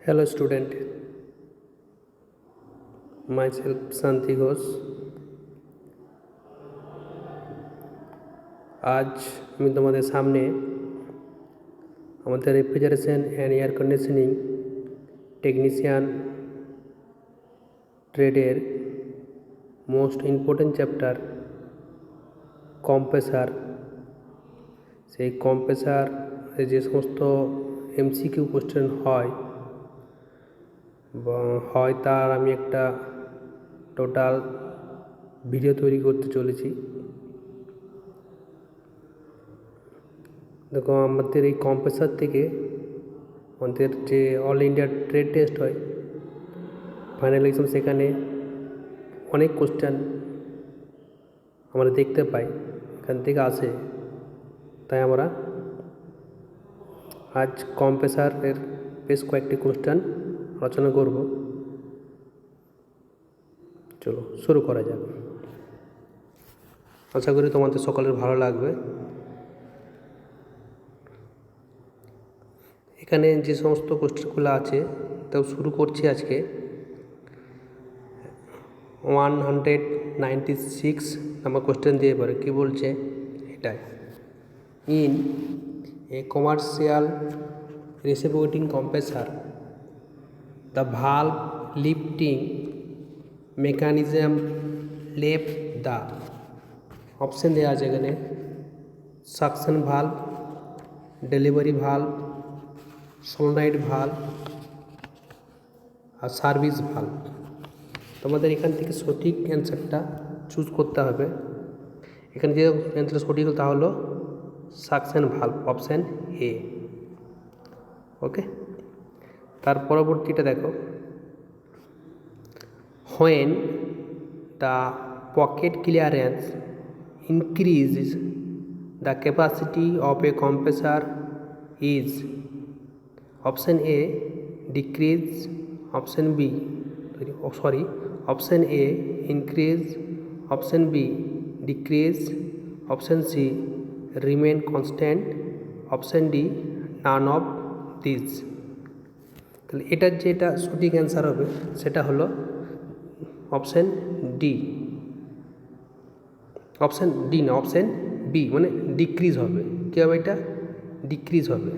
Hello student, myself Shanti Ghosh। আজ আমি তোমাদের সামনে আমাদের refrigeration and air conditioning technician ট্রেডের মোস্ট ইম্পর্টেন্ট চ্যাপ্টার কম্প্রেসার, সেই কম্প্রেসার যে সমস্ত এমসিকিউ কোশ্চেন হয় তার আমি একটা টোটাল ভিডিও তৈরি করতে চলেছি। দেখো, আমাদের এই কম্প্রেসার থেকে আমাদের যে অল ইন্ডিয়া ট্রেড টেস্ট হয় ফাইনাল এক্সাম, সেখানে অনেক কোশ্চেন আমরা দেখতে পাই, এখান থেকে আসে। তাই আমরা আজ কম্প্রেসারের বেশ কয়েকটি কোশ্চেন আলোচনা করব। চলো শুরু করা যাক। আশা করি তোমাদের সকলের ভালো লাগবে। এখানে যে সমস্ত কোশ্চেনগুলো আছে তাও শুরু করছি আজকে। 196 নম্বর কোশ্চেন দিয়ে পারে কী বলছে এটাই, in a commercial reciprocating compressor the valve lifting mechanism left the option দেওয়া আছে এখানে suction valve, delivery valve, solenoid valve আর সার্ভিস ভালভ। তোমাদের এখান থেকে সঠিক অ্যান্সারটা চুজ করতে হবে। এখানে যে অ্যান্সারটা সঠিক তা হলো সাকশন ভালভ, অপশান এ। ওকে, তার পরবর্তীটা দেখো, when the pocket clearance increases the capacity of a compressor is option A decrease, option A increase, option B decrease, option C remain constant, option D none of these। তাহলে এটার যেটা সঠিক answer হবে সেটা হলো option D. Option D না, option B, মানে decrease হবে। কী হবে? এটা ডিক্রিজ হবে।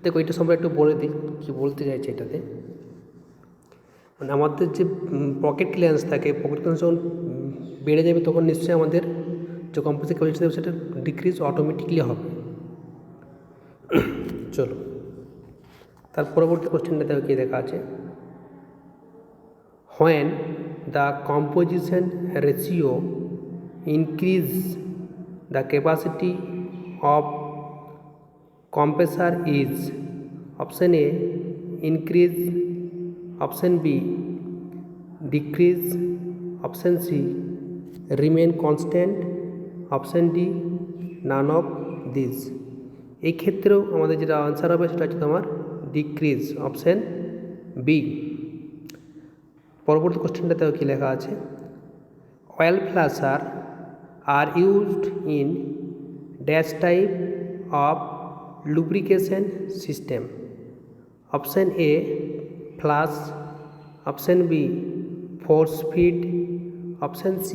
দেখো, এটা সম্পর্কে একটু বলে দিই কী বলতে চাইছে এটাতে। মানে আমাদের যে পকেট ক্লিয়ারেন্স থাকে, পকেট ক্লিয়ারেন্স যখন বেড়ে যাবে তখন নিশ্চয়ই আমাদের যে কম্প্রেসার ক্যাপাসিটি দেবে সেটা ডিক্রিজ অটোমেটিকলি হবে। চলো, তার পরবর্তী কোশ্চেনটা দেখো কী দেখা আছে, when the composition ratio increase the capacity of compressor is option A increase, option B decrease, option C remain constant, option D none of these। এই ক্ষেত্রেও আমাদের যেটা আনসার হবে সেটা হচ্ছে তোমার ডিক্রিজ, অপশান বি। পরবর্তী কোশ্চেনটাতেও কী লেখা আছে, oil flasher are used in dash type of lubrication system, option A flash, option B force feed, option C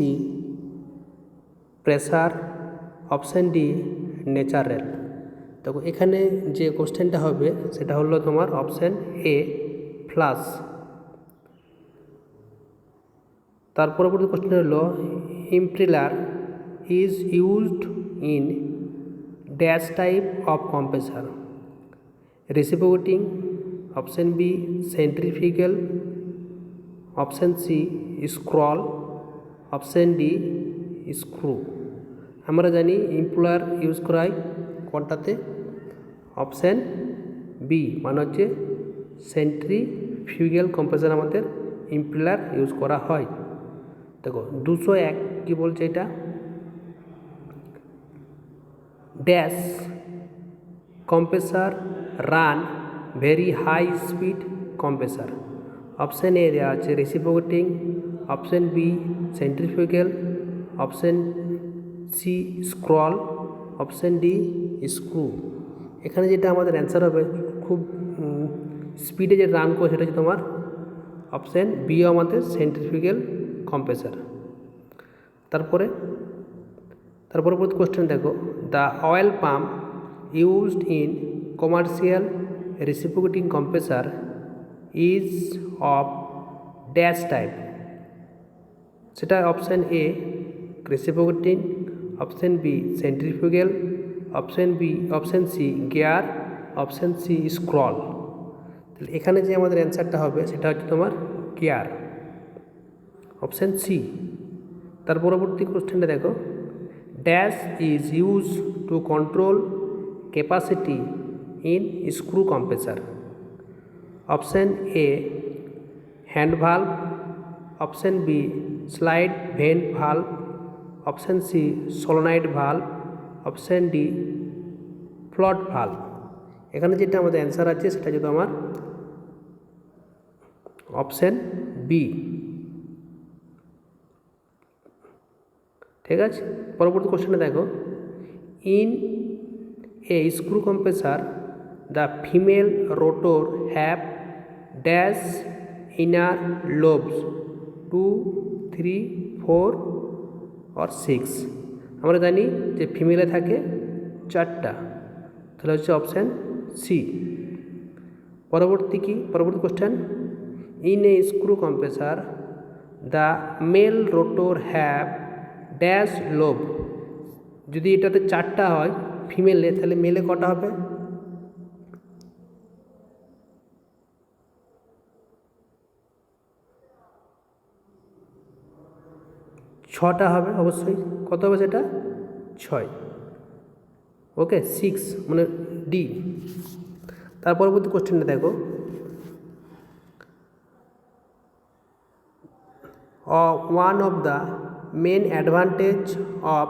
pressure, option D natural। তো এখানে যে কোশ্চেনটা হবে সেটা হলো তোমার অপশান এ ফ্লাশ। তার পরবর্তী কোশ্চেন হলো impeller is used in dash type of compressor, reciprocating, option B centrifugal, option C scroll, option D screw. আমরা জানি ইম্পেলার ইউজ করা হয় কোনটাতে, অপশান বি, মানে হচ্ছে সেন্ট্রিফিউগাল কম্প্রেসার আমাদের ইম্পেলার ইউজ করা হয়। দেখো 201 কী বলছে এটা, dash compressor run very high speed compressor. Option A দেওয়া আছে reciprocating, option B centrifugal, option C scroll, option D screw. এখানে যেটা আমাদের অ্যান্সার হবে খুব স্পিডে যে রান করে সেটা হচ্ছে তোমার অপশান বি আমাদের সেন্ট্রিফিউগাল কম্প্রেসার। তারপরে পরবর্তী কোশ্চেন দেখো, the oil pump used in commercial reciprocating compressor is of dash type. সেটা option A reciprocating, option B centrifugal, option C gear, option C scroll. তাহলে এখানে যে আমাদের অ্যান্সারটা হবে সেটা হচ্ছে তোমার গিয়ার, অপশান সি। তার পরবর্তী কোশ্চেনটা দেখো, dash is use to control capacity in screw compressor. Option A hand valve, option B slide vent valve, option C solenoid valve, option D float valve. এখানে যেটা আমাদের অ্যান্সার আছে সেটা হচ্ছে আমার অপশান বি। ঠিক আছে, পরবর্তী কোশ্চেনে দেখো, in a screw compressor the female rotor have dash inner lobes 2, 3, 4 or 6। আমরা জানি যে ফিমেলে থাকে 4টা, তাহলে হচ্ছে অপশান সি। পরবর্তী question, in a screw compressor the male rotor have dash lobe. যদি এটাতে 4টা হয় ফিমেলে, তাহলে মেলে কটা হবে? 6টা হবে অবশ্যই। কত হবে সেটা? 6। ওকে, 6 মানে ডি। তার পরবর্তী কোশ্চেনটা দেখো, one of the main advantage of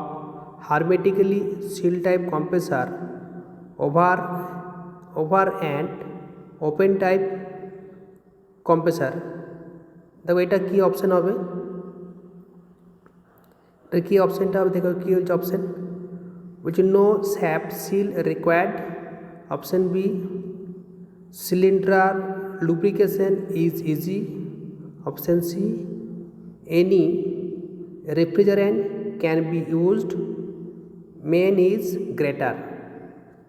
hermetically seal type compressor over and open type compressor. দেখো এটা কি অপশান হবে? এটা কি অপশানটা হবে? দেখো কি হচ্ছে অপশান, বলছে no shaft seal required, option B cylinder lubrication is easy, option C any refrigerant can be used, main is greater.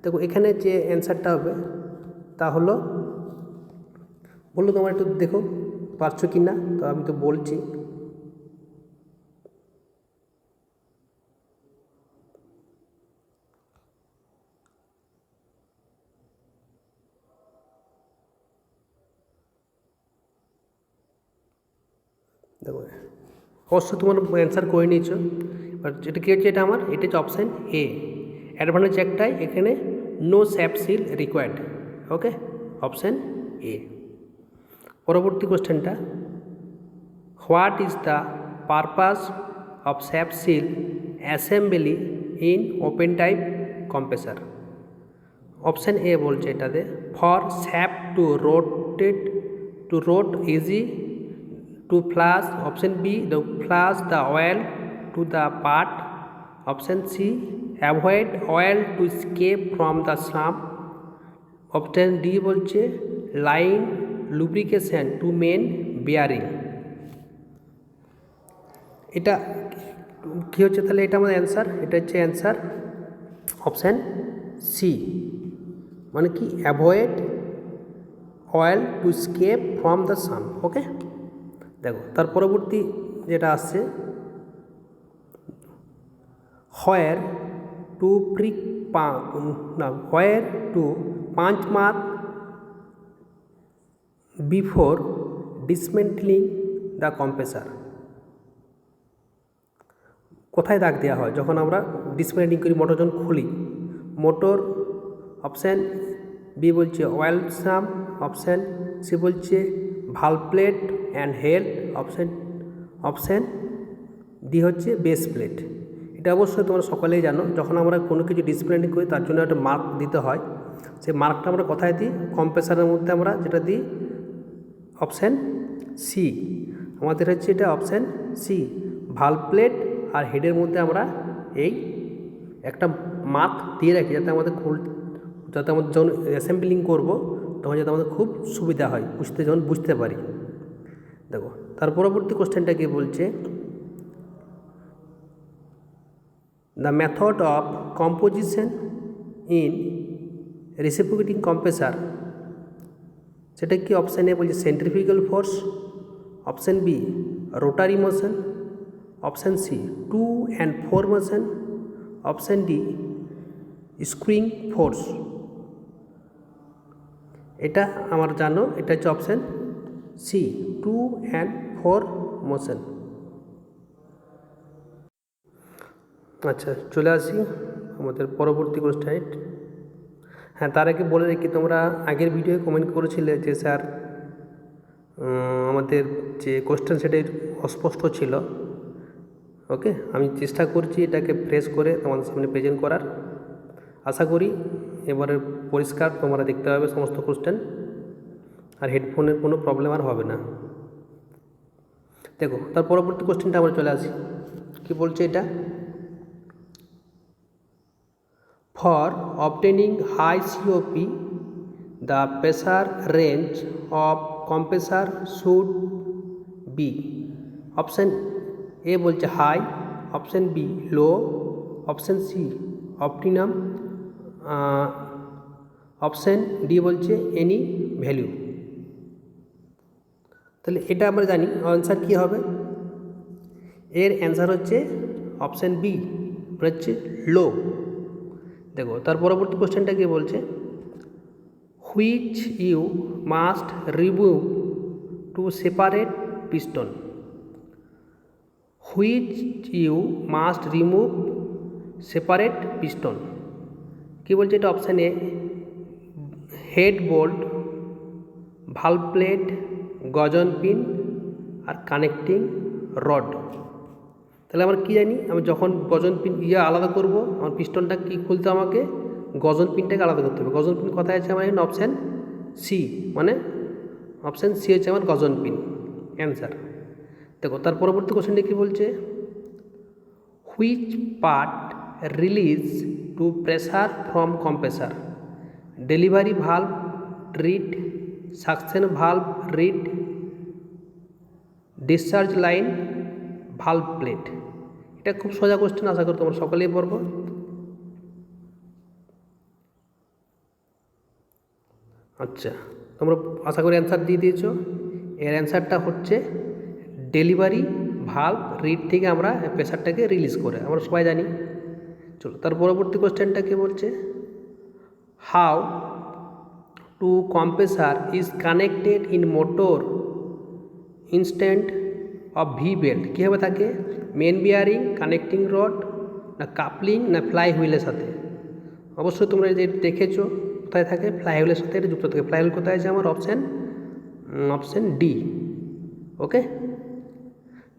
দেখো এখানে যে অ্যান্সারটা হবে তা হলো, বললো তোমার একটু দেখো পারছো কি না, তো আমি তো বলছি। দেখো অবশ্য তোমার অ্যান্সার করে নিয়েছো, বাট যেটা কী হচ্ছে এটা এটা হচ্ছে অপশান এ, অ্যাডভান্টেজ একটাই, এখানে no shaft seal required. Okay, option A. পরবর্তী কোশ্চেনটা, what is the purpose of shaft seal assembly in open type compressor. Option A বলছে এটাতে for shaft to rotate easy to flush, option B the flush the oil to the part, option C avoid oil to escape from the slump, option D বলছে line lubrication to main bearing। এটা কি হচ্ছে তাহলে? এটা আমাদের answer, এটা হচ্ছে answer option C, মানে কি avoid oil to escape from the sun. Okay, দেখো তার পরবর্তী যেটা আসছে, where to punch mark before dismantling the compressor. কোথায় দাগ দেওয়া হয় যখন আমরা ডিসমেন্টলিং করি, মোটর যখন খুলি? মোটর, অপশান বি বলছে অয়েল সাম, অপশান সি বলছে valve plate and head, option D হচ্ছে বেস প্লেট। এটা অবশ্যই তোমরা সকলেই জানো, যখন আমরা কোনো কিছু ডিসমেন্টলিং করি তার জন্য একটা মার্ক দিতে হয়। সেই মার্কটা আমরা কোথায় দিই? কম্প্রেসারের মধ্যে আমরা যেটা দিই অপশান সি, আমাদের হচ্ছে এটা অপশান সি, ভালভ প্লেট আর হেডের মধ্যে আমরা এই একটা মার্ক দিয়ে রাখি, যাতে আমাদের যখন অ্যাসেম্বলিং করব তখন যাতে আমাদের খুব সুবিধা হয় যখন বুঝতে পারি। দেখো তার পরবর্তী কোশ্চেনটা কি বলছে, the method of composition in reciprocating compressor, সেটা কি? অপশান এ বলছে centrifugal force, option B rotary motion, option C 2 and 4 motion, option D screwing force. এটা আমার জানো, এটা হচ্ছে অপশান সি 2 and 4 মোশন। আচ্ছা চলে আসি আমাদের পরবর্তী কোশ্চেন। হ্যাঁ, তার আগে বলে রাখি, তোমরা আগের ভিডিওয়ে কমেন্ট করেছিলে যে স্যার আমাদের যে কোশ্চেন সেটা অস্পষ্ট ছিল। ওকে, আমি চেষ্টা করছি এটাকে ফ্রেশ করে তোমাদের সামনে প্রেজেন্ট করার। আশা করি এবারে পরিষ্কার তোমরা দেখতে পাবে সমস্ত কোশ্চেন, আর হেডফোনের কোনো প্রবলেম আর হবে না। দেখো তার পরবর্তী কোশ্চেনটা আমরা চলে আসি। কি বলছে এটা? For obtaining high COP the pressure range of compressor should be. Option A বলছে high, option B low, option C optimum, option D বলছে এনি ভ্যালু। তাহলে এটা আমরা জানি অ্যান্সার কী হবে। এর অ্যান্সার হচ্ছে অপশান বি, হচ্ছে লো। দেখো তার পরবর্তী কোশ্চেনটা কি বলছে, which you must remove to separate piston. Which you must remove separate piston. কী বলছে এটা? Option A head bolt, valve plate, gudgeon pin আর কানেক্টিং রড। তাহলে আমরা কী জানি, আমি যখন গজন পিন আলাদা করব, আমার পিস্টনটা কী খুলতে, আমাকে গজন পিনটাকে আলাদা করতে হবে। গজন পিন কোথায় আছে আমার? এখানে অপশান সি, মানে অপশান সি হচ্ছে আমার গজন পিন অ্যান্সার। দেখো তার পরবর্তী কোশ্চেনটি কী বলছে, which part release to pressure from compressor. Delivery valve reed, suction valve reed, discharge line, valve plate. এটা খুব সোজা কোশ্চেন, আশা করি তোমরা সকলেই পড়বো। আচ্ছা, তোমরা আশা করি অ্যান্সার দিয়ে দিয়েছ। এর অ্যান্সারটা হচ্ছে ডেলিভারি ভালভ রিড থেকে আমরা প্রেসারটাকে রিলিজ করে, আমরা সবাই জানি। চলো তার পরবর্তী কোশ্চেনটা কি বলছে, how to compressor is connected in motor instant of V belt. কীভাবে থাকে? মেন বিয়ারিং, কানেক্টিং রড, না কাপলিং, না ফ্লাই হুইলের সাথে। অবশ্যই তোমরা যে দেখেছো কোথায় থাকে, ফ্লাই হুইলের সাথে এটা যুক্ত থাকে। ফ্লাই হুইল কোথায় আছে আমার? Option D. ওকে,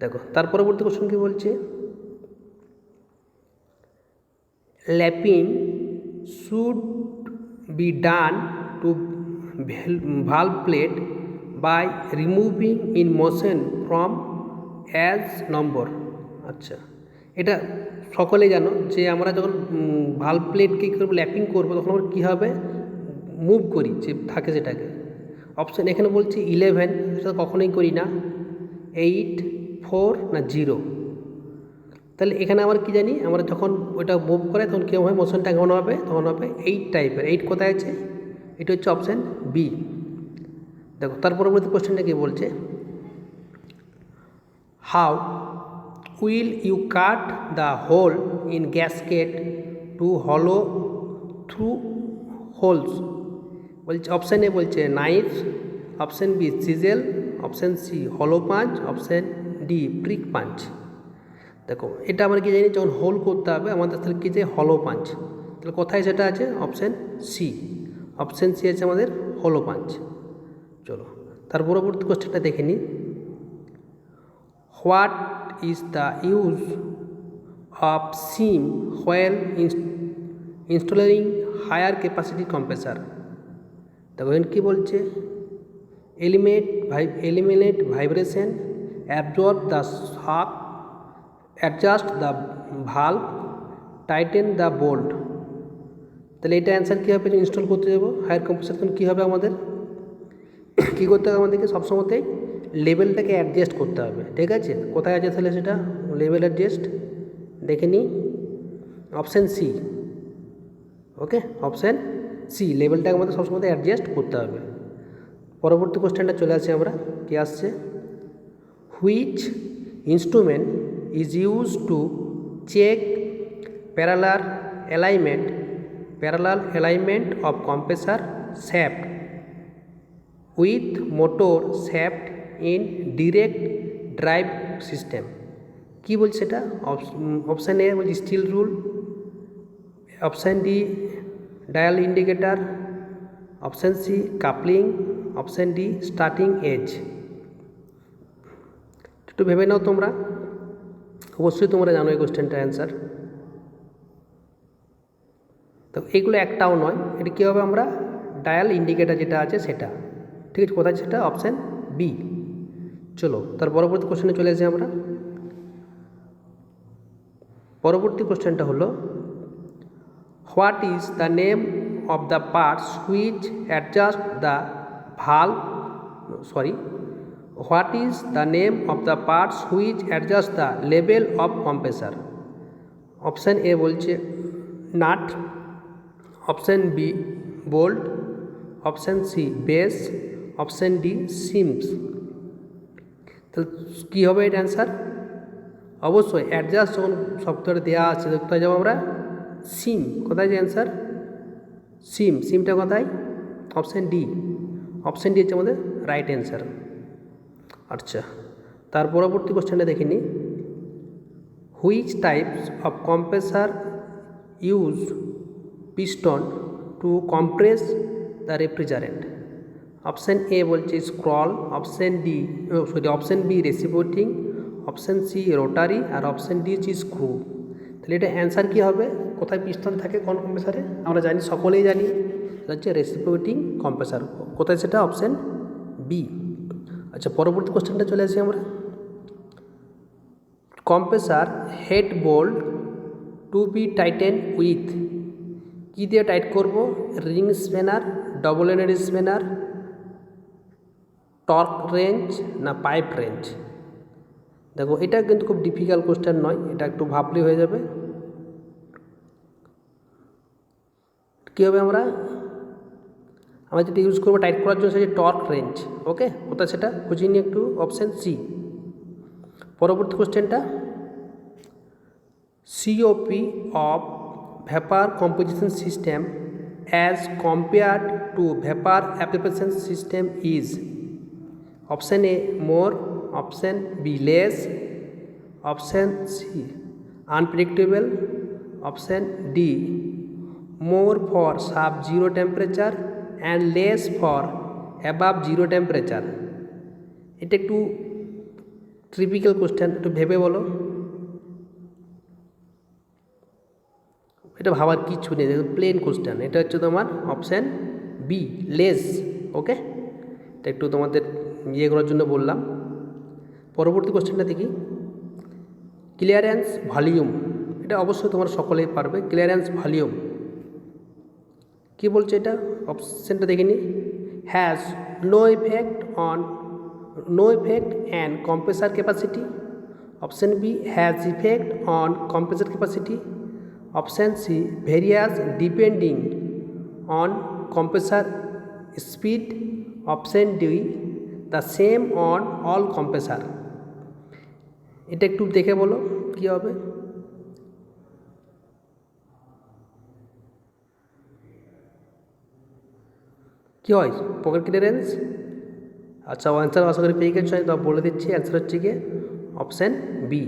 দেখো তার পরবর্তী কোশ্চেন কী বলছে, lapping should be done to valve plate by removing in motion from as number. আচ্ছা, এটা সকলেই জানো যে আমরা যখন ভালভ প্লেটকে কী করবো, ল্যাপিং করবো, তখন আমরা কী হবে, মুভ করি যে থাকে সেটাকে। অপশান এখানে বলছে 11, সেটা কখনোই করি না, 8, 4 না 0। তাহলে এখানে আমরা কী জানি, আমরা যখন ওটা মুভ করে তখন কীরকম হয়, মোশনটা কেমন হবে, তখন হবে 8 টাইপের। 8 কোথায় আছে? এটা হচ্ছে অপশান বি। দেখো তার পরবর্তী কোশ্চেনটা কী বলছে, how will you cut the hole in gasket to হলো থ্রু হোলস। বলছে অপশান এ বলছে knife, option B chisel, option C হলো punch, option D prick punch. দেখো এটা আমরা কি জানি, যখন হোল করতে হবে আমাদের তাহলে কী যে হলো পাঞ্চ। তাহলে কোথায় সেটা আছে? Option C. অপশান সি আছে আমাদের হলো পাঞ্চ। চলো তার পরবর্তী কোশ্চেনটা দেখে নিই, what is the use of shim while installing higher capacity compressor. দেখো এখানে কী বলছে, eliminate vibration, absorb the shock, adjust the valve, tighten the bolt. তাহলে এটা অ্যান্সার কী হবে, ইনস্টল করতে যাবো হায়ার কম্প্রেসার, তখন কী হবে আমাদের, কী করতে হবে আমাদেরকে সবসময়তেই লেভেলটাকে অ্যাডজাস্ট করতে হবে। ঠিক আছে, কোথায় আছে তাহলে সেটা লেভেল অ্যাডজাস্ট, দেখে নিই অপশান সি। ওকে, অপশান সি, লেভেলটাকে আমাদের সবসময় অ্যাডজাস্ট করতে হবে। পরবর্তী কোশ্চেনটা চলে আসছে আমরা, কি আসছে, which instrument is use to check parallel alignment of compressor shaft with motor shaft in direct drive system. কী বলছে এটা, অপশান এ বলছে steel rule, option D dial indicator, option C coupling, option D starting edge. একটু ভেবে নাও তোমরা, অবশ্যই তোমরা জানো এই কোশ্চেনটার অ্যান্সার। তো এইগুলো একটাও নয়, এটা কী হবে, আমরা ডায়াল ইন্ডিকেটার যেটা আছে সেটা। ঠিক আছে, কোথায় সেটা, অপশান বি। চলো তার পরবর্তী কোশ্চেনে চলে আসি আমরা। পরবর্তী কোশ্চেনটা হলো, what is the name of the parts which adjust the valve, what is the name of the parts which adjust the level of compressor. Option A বলছে nut, option B bolt, option C base, option D shims. তাহলে কী হবে এর answer, অবশ্যই adjust যখন সফটওয়্যারে দেওয়া আছে কোথায় যাবো আমরা, সিম। কোথায় যে অ্যান্সার, সিমটা কোথায়, অপশান ডি হচ্ছে আমাদের রাইট অ্যান্সার। আচ্ছা, তার পরবর্তী কোশ্চেনটা দেখে নিই, which types of compressor use piston to compress the refrigerant. Option A বলছে scroll, option B reciprocating, option C rotary, আর অপশান ডি হচ্ছে স্ক্রু। তাহলে এটা অ্যান্সার কী হবে, কোথায় পিস্টন থাকে কোন কম্প্রেসারে, আমরা জানি, সকলেই জানি, এটা হচ্ছে রেসিপ্রোকেটিং কম্প্রেসার। কোথায় সেটা, অপশান বি। আচ্ছা, পরবর্তী কোশ্চেনটা চলে আসি আমরা, compressor head bolt to be tighten with, কী দিয়ে টাইট করব, ring spanner, double ended spanner, torque wrench না পাইপ রেঞ্চ। দেখো এটা কিন্তু খুব ডিফিকাল্ট কোশ্চেন নয়, এটা একটু ভাবলে হয়ে যাবে। কী হবে, আমরা যেটা ইউজ করবো টাইট করার জন্য সেটা টর্ক রেঞ্চ। ওকে, কোথায় সেটা খুঁজিয়ে নিই একটু, অপশান সি। পরবর্তী কোশ্চেনটা, COP of vapour composition system as compared to vapour application system is. Option A more, option B less, option C unpredictable, option D more for sub zero temperature and less for above zero temperature. এটা একটু ট্রিপিক্যাল question, একটু ভেবে বলো। এটা ভাবার কিছু নেই, plane question. এটা হচ্ছে তোমার অপশান বি লেস। ওকে, এটা একটু তোমাদের ইয়ে করার জন্য বললাম। পরবর্তী কোশ্চেনটা দেখি, ক্লিয়ারেন্স ভলিউম। এটা অবশ্যই তোমরা সকলেই পারবে, ক্লিয়ারেন্স ভলিউম কী বলছে এটা, অপশানটা দেখে নিই, has no effect and compressor capacity, option B has effect on compressor capacity, option C various depending on compressor speed, option D the same on all compressor. এটা একটু দেখে বলো কী হবে। কী হয়, পকেট ক্লিয়ারেন্স। আচ্ছা, অ্যান্সার আশা করি পেয়ে গেছো, আমি বলে দিচ্ছি অ্যান্সার হচ্ছে গিয়ে option B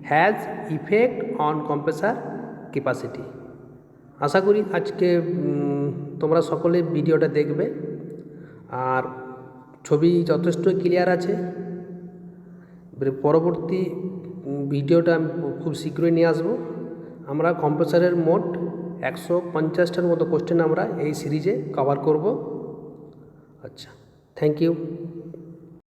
has effect on compressor capacity. আশা করি আজকে তোমরা সকলে ভিডিওটা দেখবে, আর ছবি যথেষ্ট ক্লিয়ার আছে। পরবর্তী ভিডিওটা আমি খুব শীঘ্রই নিয়ে আসবো। আমরা কম্প্রেসারের মোট 150টার মতো কোশ্চেন আমরা এই সিরিজে কভার করব। আচ্ছা, থ্যাংক ইউ।